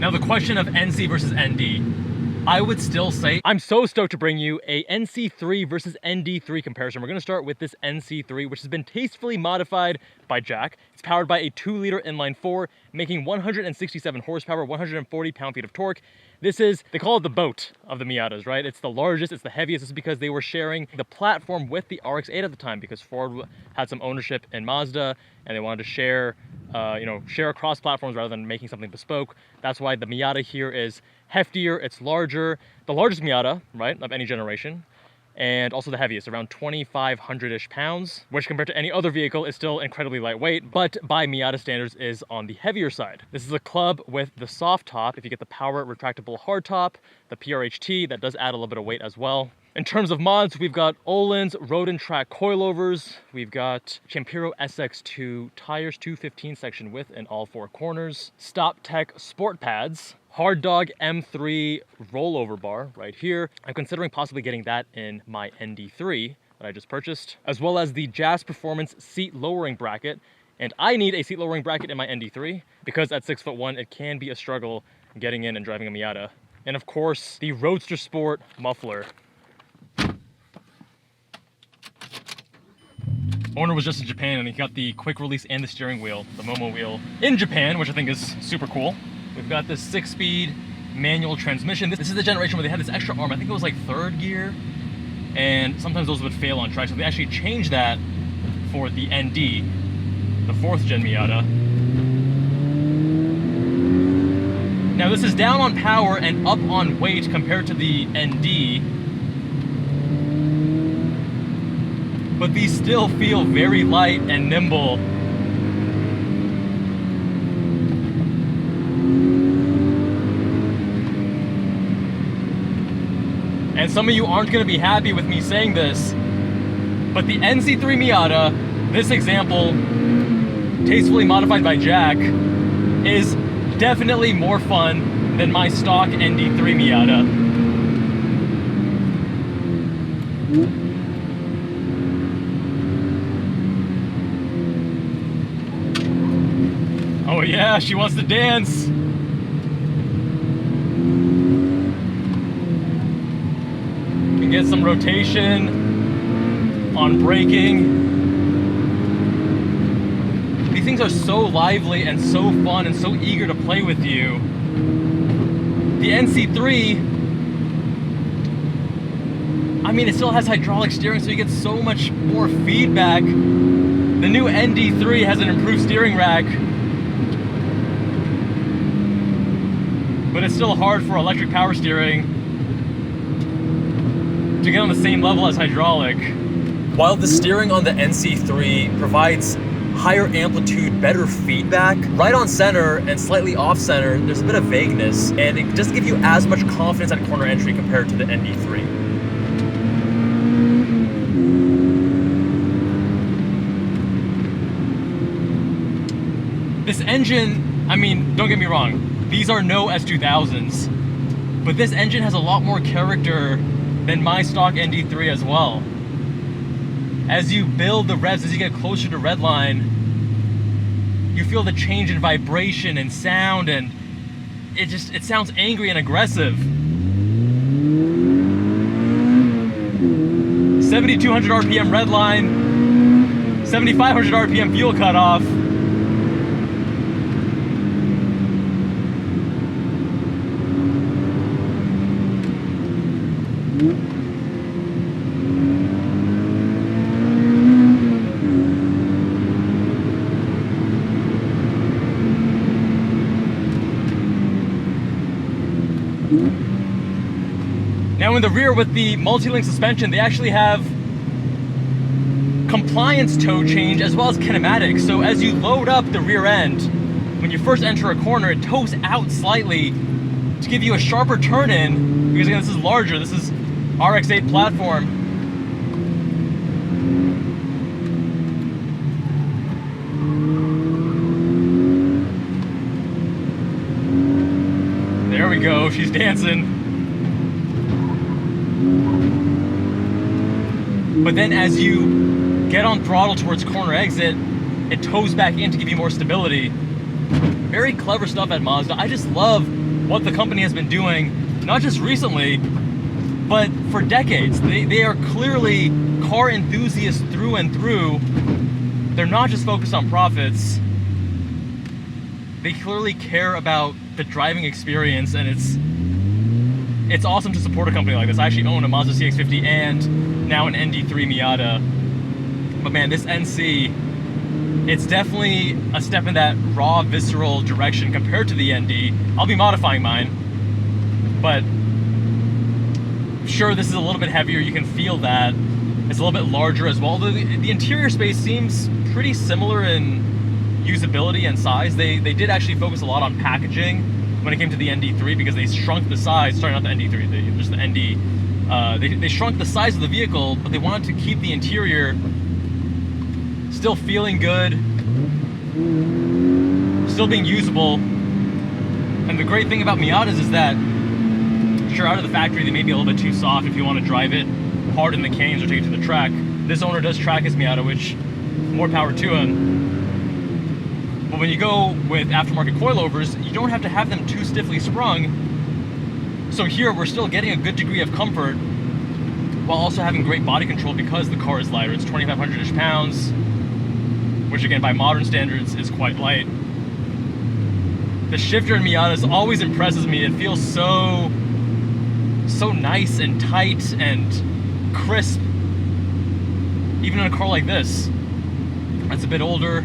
Now the question of NC versus ND. I would still say I'm so stoked to bring you a NC3 versus ND3 comparison. We're going to start with this NC3, which has been tastefully modified by Jack. It's powered by a 2-liter inline-4, making 167 horsepower, 140 pound-feet of torque. This is, they call it the boat of the Miatas, right? It's the largest, it's the heaviest. This is because they were sharing the platform with the RX-8 at the time, because Ford had some ownership in Mazda and they wanted to share, share across platforms rather than making something bespoke. That's why the Miata here is heftier, it's larger, the largest Miata, right, of any generation, and also the heaviest, around 2,500-ish pounds, which compared to any other vehicle is still incredibly lightweight, but by Miata standards is on the heavier side. This is a club with the soft top. If you get the power retractable hard top, the PRHT, that does add a little bit of weight as well. In terms of mods, we've got Ohlins road and track coilovers. We've got Champiro SX2 tires, 215 section width in all 4 corners. Stoptech sport pads. Hard Dog M3 rollover bar right here. I'm considering possibly getting that in my ND3 that I just purchased, as well as the Jass Performance seat lowering bracket. And I need a seat lowering bracket in my ND3 because at 6'1", it can be a struggle getting in and driving a Miata. And of course, the RoadsterSport muffler. Owner was just in Japan and he got the quick release and the steering wheel, the Momo wheel, in Japan, which I think is super cool. We've got this 6-speed manual transmission. This is the generation where they had this extra arm. I think it was like 3rd gear, and sometimes those would fail on track. So they actually changed that for the ND, the 4th gen Miata. Now this is down on power and up on weight compared to the ND, but these still feel very light and nimble. And some of you aren't going to be happy with me saying this, but the NC3 Miata, this example, tastefully modified by Jack, is definitely more fun than my stock ND3 Miata. Oh yeah, she wants to dance. Get some rotation on braking. These things are so lively and so fun and so eager to play with you. The NC3, I mean, it still has hydraulic steering, so you get so much more feedback. The new ND3 has an improved steering rack, but it's still hard for electric power steering to get on the same level as hydraulic. While the steering on the NC3 provides higher amplitude, better feedback, right on center and slightly off center, there's a bit of vagueness, and it doesn't give you as much confidence at corner entry compared to the ND3. This engine, I mean, don't get me wrong, these are no S2000s, but this engine has a lot more character than my stock ND3 as well. As you build the revs, as you get closer to redline, you feel the change in vibration and sound, and it sounds angry and aggressive. 7,200 RPM redline, 7,500 RPM fuel cutoff. Now in the rear with the multi-link suspension, they actually have compliance tow change as well as kinematics. So as you load up the rear end, when you first enter a corner, it tows out slightly to give you a sharper turn in, because again, this is larger, this is RX-8 platform. There we go, she's dancing. But then as you get on throttle towards corner exit, it tows back in to give you more stability. Very clever stuff at Mazda. I just love what the company has been doing, not just recently, but for decades. They are clearly car enthusiasts through and through. They're not just focused on profits. They clearly care about the driving experience, and it's awesome to support a company like this. I actually own a Mazda CX-50 and now an ND3 Miata. But man, this NC, it's definitely a step in that raw, visceral direction compared to the ND. I'll be modifying mine, but sure, this is a little bit heavier. You can feel that. It's a little bit larger as well. The interior space seems pretty similar in usability and size. They did actually focus a lot on packaging when it came to the ND3 because they shrunk the size. Sorry, not the ND3, just the ND. They shrunk the size of the vehicle, but they wanted to keep the interior still feeling good, still being usable. And the great thing about Miatas is that, sure, out of the factory, they may be a little bit too soft if you want to drive it hard in the canes or take it to the track. This owner does track his Miata, which, more power to him. But when you go with aftermarket coilovers, you don't have to have them too stiffly sprung. So here, we're still getting a good degree of comfort while also having great body control because the car is lighter. It's 2,500-ish pounds, which again, by modern standards, is quite light. The shifter in Miatas always impresses me. It feels so nice and tight and crisp, even in a car like this that's a bit older.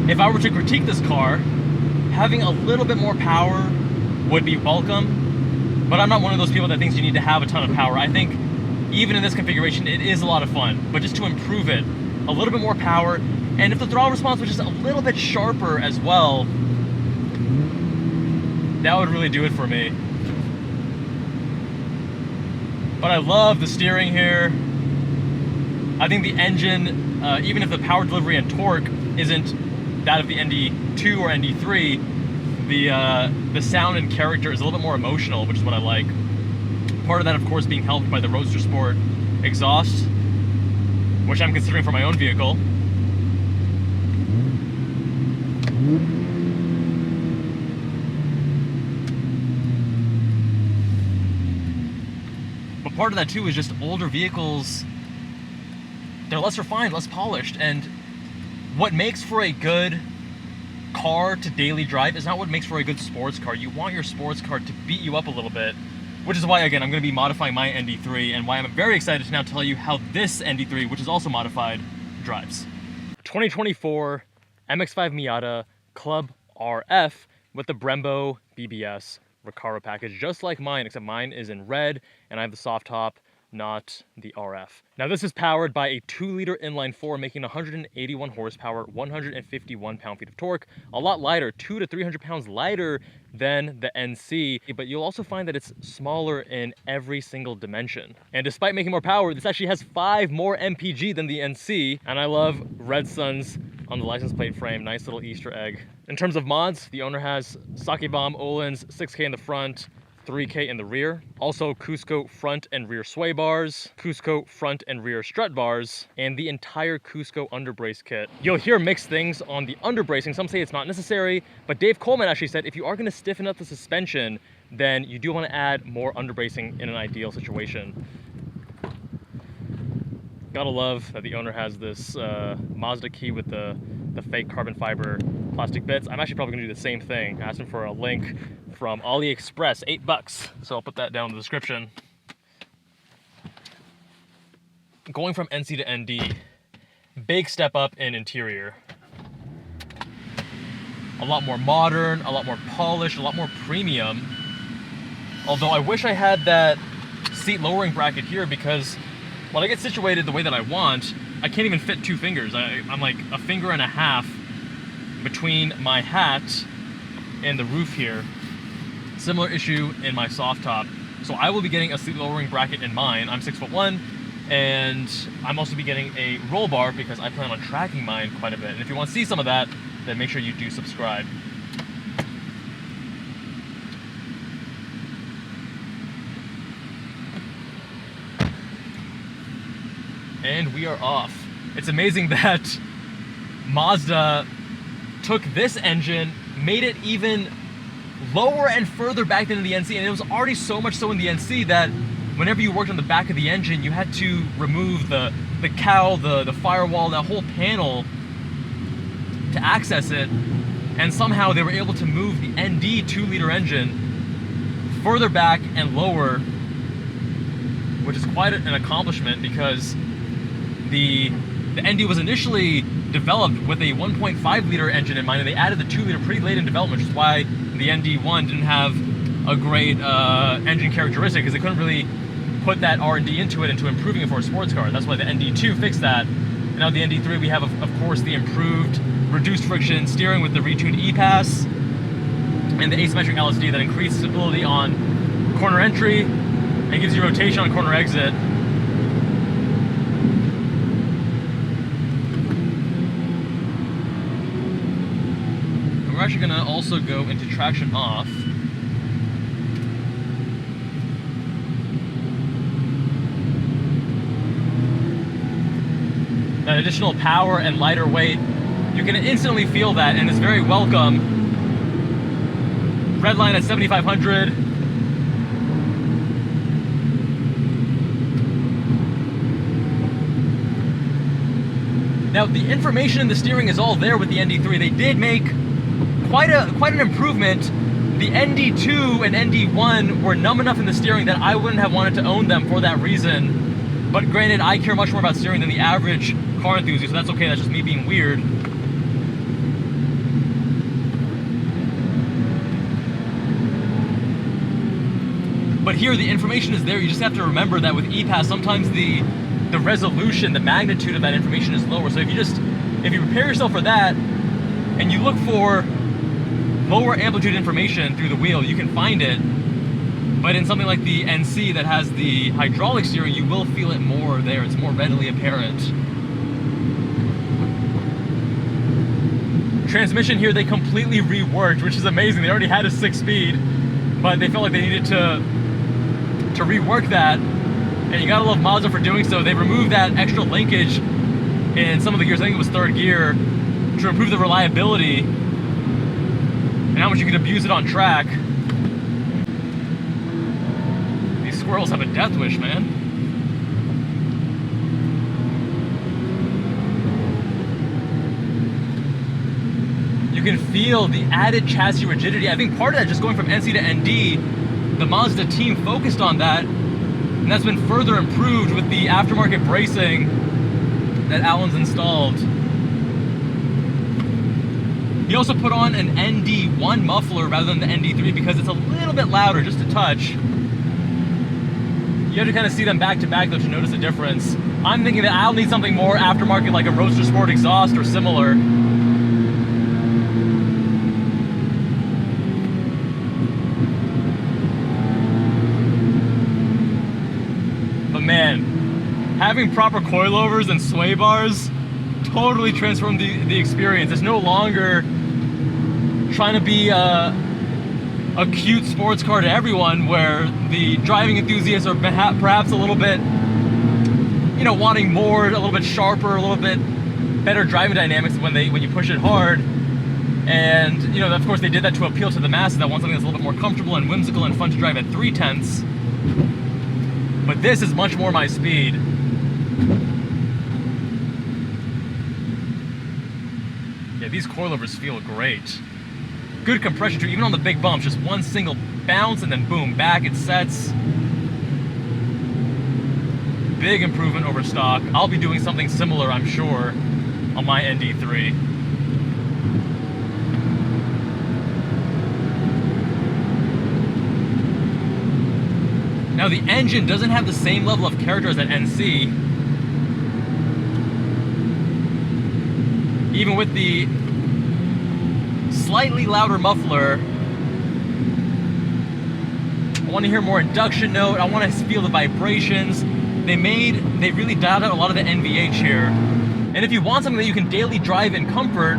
If I were to critique this car, having a little bit more power would be welcome, but I'm not one of those people that thinks you need to have a ton of power. I think even in this configuration, it is a lot of fun, but just to improve it, a little bit more power, and if the throttle response was just a little bit sharper as well, that would really do it for me. But I love the steering here. I think the engine, even if the power delivery and torque isn't that of the ND2 or ND3, the sound and character is a little bit more emotional, which is what I like. Part of that, of course, being helped by the RoadsterSport exhaust, which I'm considering for my own vehicle. But part of that too is just older vehicles, they're less refined, less polished, and what makes for a good car to daily drive is not what makes for a good sports car. You want your sports car to beat you up a little bit, which is why, again, I'm going to be modifying my ND3 and why I'm very excited to now tell you how this ND3, which is also modified, drives. 2024 MX-5 Miata Club RF with the Brembo BBS Recaro package, just like mine, except mine is in red and I have the soft top, not the RF. Now this is powered by a 2-liter inline-4, making 181 horsepower, 151 pound-feet of torque, a lot lighter, 200 to 300 pounds lighter than the NC, but you'll also find that it's smaller in every single dimension. And despite making more power, this actually has 5 more mpg than the NC, and I love red suns on the license plate frame, nice little Easter egg. In terms of mods, the owner has Sakebomb Ohlins 6K in the front, 3K in the rear. Also Cusco front and rear sway bars, Cusco front and rear strut bars, and the entire Cusco underbrace kit. You'll hear mixed things on the underbracing. Some say it's not necessary, but Dave Coleman actually said if you are going to stiffen up the suspension, then you do want to add more underbracing in an ideal situation. Gotta love that the owner has this Mazda key with the fake carbon fiber plastic bits. I'm actually probably gonna do the same thing. I asked him for a link from AliExpress, $8, so I'll put that down in the description. Going from NC to ND, big step up in interior. A lot more modern, a lot more polished, a lot more premium. Although I wish I had that seat lowering bracket here, because when I get situated the way that I want, I can't even fit 2 fingers. I'm like a finger and a half between my hat and the roof here. Similar issue in my soft top. So I will be getting a seat lowering bracket in mine. I'm 6'1", and I'm also be getting a roll bar because I plan on tracking mine quite a bit. And if you want to see some of that, then make sure you do subscribe. And we are off. It's amazing that Mazda took this engine, made it even lower and further back than in the NC, and it was already so much so in the NC that whenever you worked on the back of the engine, you had to remove the cowl, the firewall, that whole panel to access it, and somehow they were able to move the ND 2-liter engine further back and lower, which is quite an accomplishment because the ND was initially developed with a 1.5-liter engine in mind, and they added the 2-liter pretty late in development, which is why the ND1 didn't have a great engine characteristic, because they couldn't really put that R&D into it, into improving it for a sports car. That's why the ND2 fixed that. And now the ND3, we have, of course, the improved reduced friction steering with the retuned E-Pass and the asymmetric LSD that increases stability on corner entry and gives you rotation on corner exit. We're actually going to also go into traction off. That additional power and lighter weight, you can instantly feel that, and it's very welcome. Red line at 7,500. Now the information in the steering is all there with the ND3. They did make quite an improvement. The ND2 and ND1 were numb enough in the steering that I wouldn't have wanted to own them for that reason. But granted, I care much more about steering than the average car enthusiast, so that's okay, that's just me being weird. But here, the information is there. You just have to remember that with E-Pass, sometimes the resolution, the magnitude of that information is lower. So if you prepare yourself for that, and you look for lower amplitude information through the wheel, you can find it. But in something like the NC that has the hydraulic steering, you will feel it more there. It's more readily apparent. Transmission here, they completely reworked, which is amazing. They already had a 6-speed, but they felt like they needed to rework that. And you gotta love Mazda for doing so. They removed that extra linkage in some of the gears, I think it was 3rd gear, to improve the reliability and how much you can abuse it on track. These squirrels have a death wish, man. You can feel the added chassis rigidity. I think part of that, just going from NC to ND, the Mazda team focused on that, and that's been further improved with the aftermarket bracing that Allen's installed. He also put on an ND1 muffler rather than the ND3 because it's a little bit louder, just a touch. You have to kind of see them back to back though to notice the difference. I'm thinking that I'll need something more aftermarket, like a RoadsterSport exhaust or similar. But man, having proper coilovers and sway bars totally transformed the experience. It's no longer trying to be a cute sports car to everyone, where the driving enthusiasts are perhaps a little bit, you know, wanting more, a little bit sharper, a little bit better driving dynamics when you push it hard. And you know, of course, they did that to appeal to the masses that want something that's a little bit more comfortable and whimsical and fun to drive at 3/10. But this is much more my speed. Yeah, these coilovers feel great. Good compression too, even on the big bumps, just one single bounce and then boom, back it sets. Big improvement over stock. I'll be doing something similar, I'm sure, on my ND3. Now the engine doesn't have the same level of character as that NC. Even with the slightly louder muffler, I want to hear more induction note. I want to feel the vibrations. They really dialed out a lot of the NVH here. And if you want something that you can daily drive in comfort,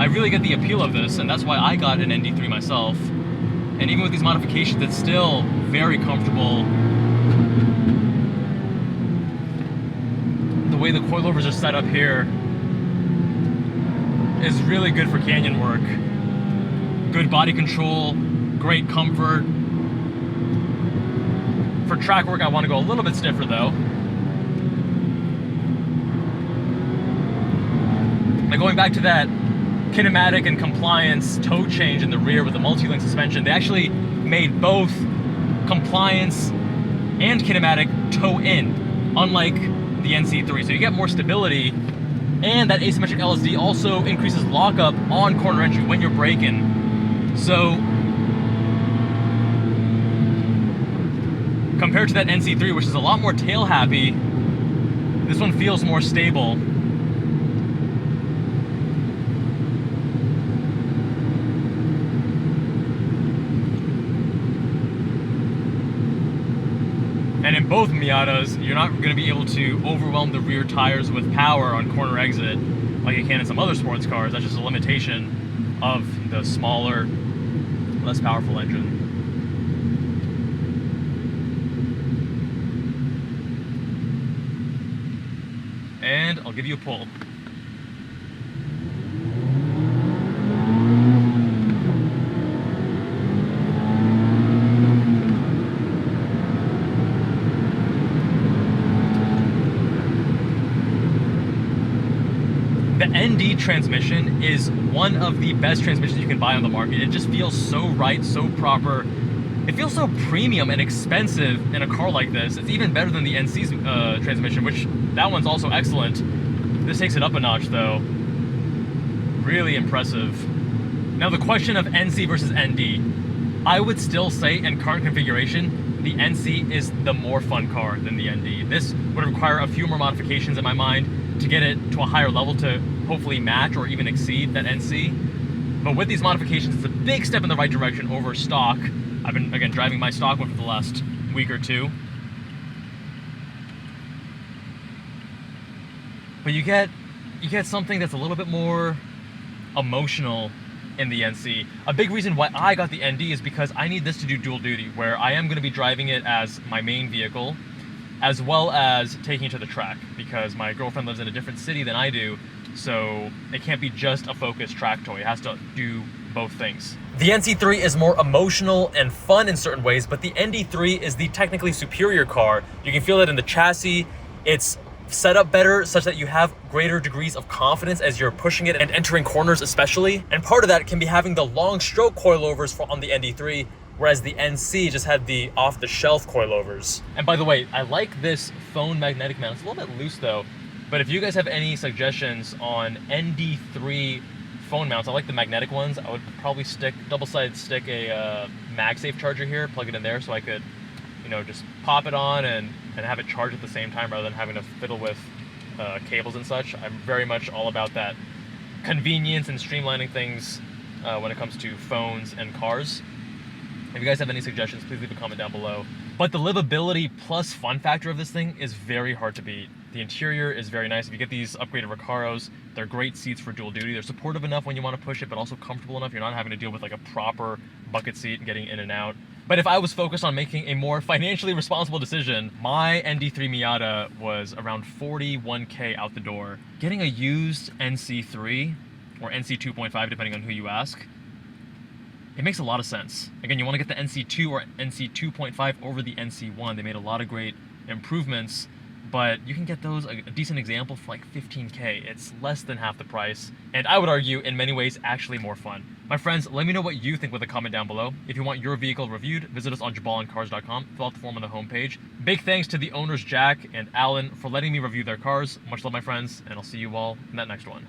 I really get the appeal of this, and that's why I got an ND3 myself. And even with these modifications, it's still very comfortable. The way the coilovers are set up here is really good for canyon work. Good body control, great comfort. For track work, I want to go a little bit stiffer though. Now going back to that kinematic and compliance toe change in the rear with the multi-link suspension, they actually made both compliance and kinematic toe in, unlike the NC3. So you get more stability, and that asymmetric LSD also increases lockup on corner entry when you're braking. So compared to that NC3, which is a lot more tail happy, this one feels more stable. And in both Miatas, you're not going to be able to overwhelm the rear tires with power on corner exit like you can in some other sports cars. That's just a limitation of the smaller, less powerful engine. And I'll give you a pull. The ND transmission is one of the best transmissions you can buy on the market. It just feels so right, so proper. It feels so premium and expensive in a car like this. It's even better than the NC's transmission, which that one's also excellent. This takes it up a notch though. Really impressive. Now the question of NC versus ND. I would still say in current configuration, the NC is the more fun car than the ND. This would require a few more modifications in my mind to get it to a higher level to hopefully match or even exceed that NC. But with these modifications, it's a big step in the right direction over stock. I've been, again, driving my stock one for the last week or two. But you get something that's a little bit more emotional in the NC. A big reason why I got the ND is because I need this to do dual duty, where I am going to be driving it as my main vehicle, as well as taking it to the track, because my girlfriend lives in a different city than I do, so it can't be just a focused track toy. It has to do both things. The NC3 is more emotional and fun in certain ways, but the ND3 is the technically superior car. You can feel it in the chassis. It's set up better such that you have greater degrees of confidence as you're pushing it and entering corners especially. And part of that can be having the long stroke coilovers on the ND3, whereas the NC just had the off-the-shelf coilovers. And by the way, I like this phone magnetic mount. It's a little bit loose though, but if you guys have any suggestions on ND3 phone mounts, I like the magnetic ones. I would probably double-sided stick a MagSafe charger here, plug it in there so I could, you know, just pop it on and have it charge at the same time rather than having to fiddle with cables and such. I'm very much all about that convenience and streamlining things when it comes to phones and cars. If you guys have any suggestions, please leave a comment down below. But the livability plus fun factor of this thing is very hard to beat. The interior is very nice. If you get these upgraded Recaros, they're great seats for dual duty. They're supportive enough when you want to push it, but also comfortable enough. You're not having to deal with like a proper bucket seat and getting in and out. But if I was focused on making a more financially responsible decision, my ND3 Miata was around 41K out the door. Getting a used NC3 or NC 2.5, depending on who you ask, it makes a lot of sense. Again, you want to get the NC2 or NC 2.5 over the NC1. They made a lot of great improvements, but you can get those, a decent example, for like 15K. It's less than half the price, and I would argue in many ways actually more fun. My friends, let me know what you think with a comment down below. If you want your vehicle reviewed, visit us on jabalandcars.com, fill out the form on the homepage. Big thanks to the owners Jack and Alan for letting me review their cars. Much love, my friends, and I'll see you all in that next one.